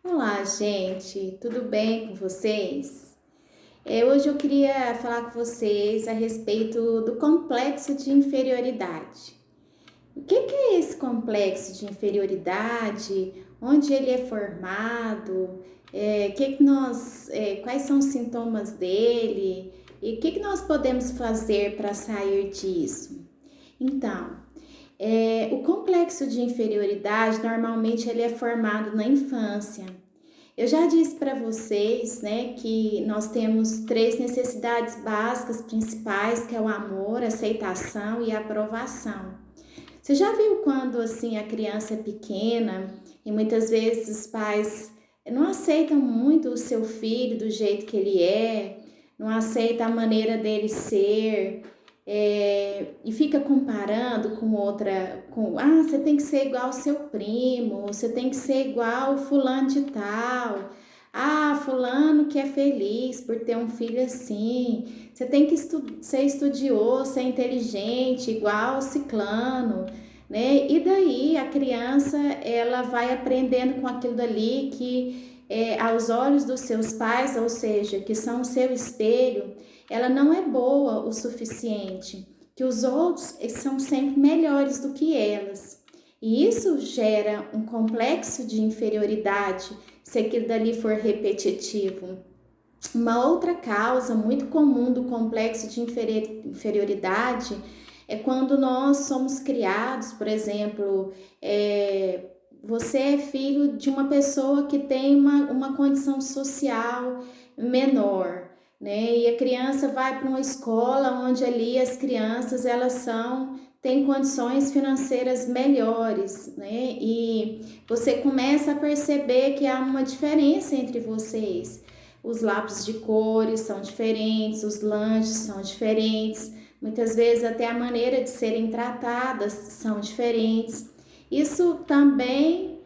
Olá, gente, tudo bem com vocês? Hoje eu queria falar com vocês a respeito do complexo de inferioridade. O que é esse complexo de inferioridade? Onde ele é formado? Quais são os sintomas dele? E o que nós podemos fazer para sair disso? Então, o complexo de inferioridade normalmente ele é formado na infância. Eu já disse para vocês, né, que nós temos três necessidades básicas principais, que é o amor, a aceitação e a aprovação. Você já viu quando assim a criança é pequena e muitas vezes os pais não aceitam muito o seu filho do jeito que ele é, não aceita a maneira dele ser, e fica comparando com outra, você tem que ser igual ao seu primo, você tem que ser igual ao fulano de tal. Fulano que é feliz por ter um filho assim. Você tem que ser estudioso, ser inteligente, igual ao ciclano, né? E daí a criança, ela vai aprendendo com aquilo dali que aos olhos dos seus pais, ou seja, que são o seu espelho, ela não é boa o suficiente, que os outros são sempre melhores do que elas. E isso gera um complexo de inferioridade, se aquilo dali for repetitivo. Uma outra causa muito comum do complexo de inferioridade é quando nós somos criados, por exemplo, você é filho de uma pessoa que tem uma condição social menor, né? E a criança vai para uma escola onde ali as crianças têm condições financeiras melhores, né? E você começa a perceber que há uma diferença entre vocês. Os lápis de cores são diferentes, os lanches são diferentes, muitas vezes até a maneira de serem tratadas são diferentes. Isso também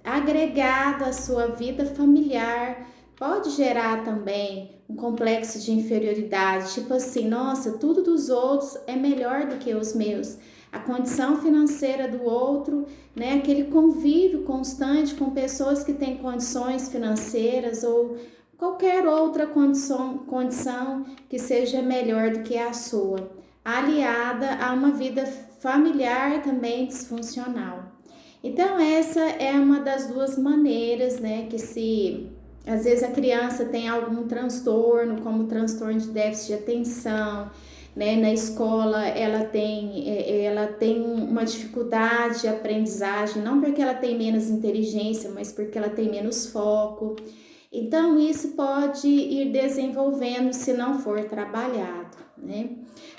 agregado à sua vida familiar pode gerar também um complexo de inferioridade, tipo assim, nossa, tudo dos outros é melhor do que os meus. A condição financeira do outro, né, aquele convívio constante com pessoas que têm condições financeiras ou qualquer outra condição que seja melhor do que a sua, aliada a uma vida familiar também disfuncional. Então, essa é uma das duas maneiras, né, que se às vezes a criança tem algum transtorno, como transtorno de déficit de atenção, né, na escola ela tem uma dificuldade de aprendizagem, não porque ela tem menos inteligência, mas porque ela tem menos foco. Então, isso pode ir desenvolvendo se não for trabalhado, né?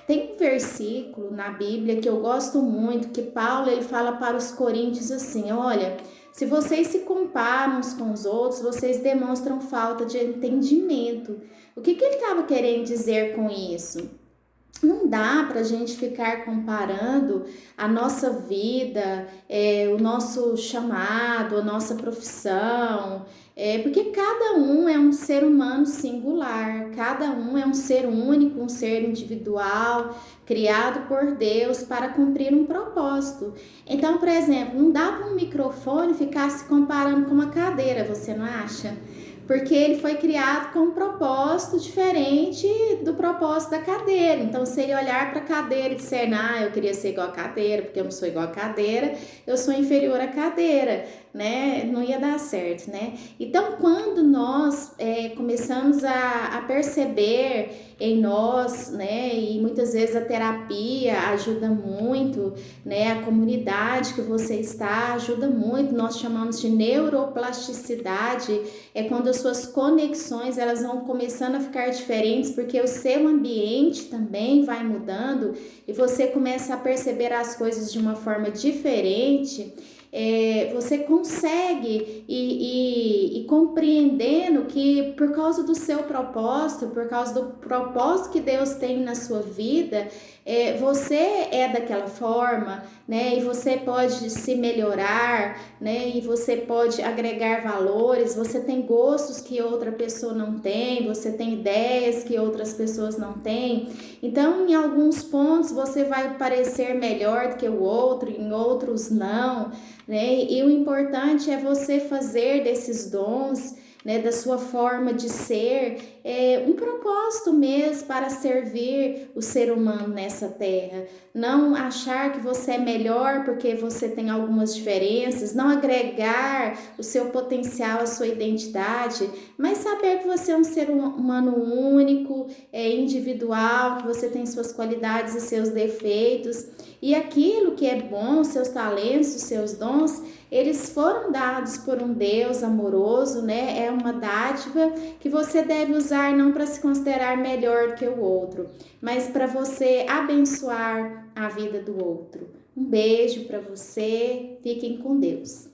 Tem um versículo na Bíblia que eu gosto muito, que Paulo ele fala para os coríntios assim, olha, se vocês se comparam uns com os outros, vocês demonstram falta de entendimento. O que ele estava querendo dizer com isso? Não dá para a gente ficar comparando a nossa vida, o nosso chamado, a nossa profissão, porque cada um é um ser humano singular, cada um é um ser único, um ser individual, criado por Deus para cumprir um propósito. Então, por exemplo, não dá para um microfone ficar se comparando com uma cadeira, você não acha? Porque ele foi criado com um propósito diferente do propósito da cadeira. Então, se ele olhar para a cadeira e disser, eu queria ser igual a cadeira, porque eu não sou igual a cadeira, eu sou inferior à cadeira, né? Não ia dar certo, né? Então, quando nós começamos a perceber em nós, né? E muitas vezes a terapia ajuda muito, né? A comunidade que você está ajuda muito. Nós chamamos de neuroplasticidade, é quando as suas conexões elas vão começando a ficar diferentes, porque o seu ambiente também vai mudando e você começa a perceber as coisas de uma forma diferente. Você consegue ir compreendendo que por causa do seu propósito, por causa do propósito que Deus tem na sua vida, você é daquela forma, né? E você pode se melhorar, né? E você pode agregar valores, você tem gostos que outra pessoa não tem, você tem ideias que outras pessoas não têm. Então, em alguns pontos você vai parecer melhor do que o outro, em outros não. né? E o importante é você fazer desses dons, né, da sua forma de ser, um propósito mesmo para servir o ser humano nessa terra. Não achar que você é melhor porque você tem algumas diferenças, não agregar o seu potencial, a sua identidade, mas saber que você é um ser humano único, individual, que você tem suas qualidades e seus defeitos, e aquilo que é bom, seus talentos, os seus dons, eles foram dados por um Deus amoroso, né? É uma dádiva que você deve usar não para se considerar melhor que o outro, mas para você abençoar a vida do outro. Um beijo para você, fiquem com Deus.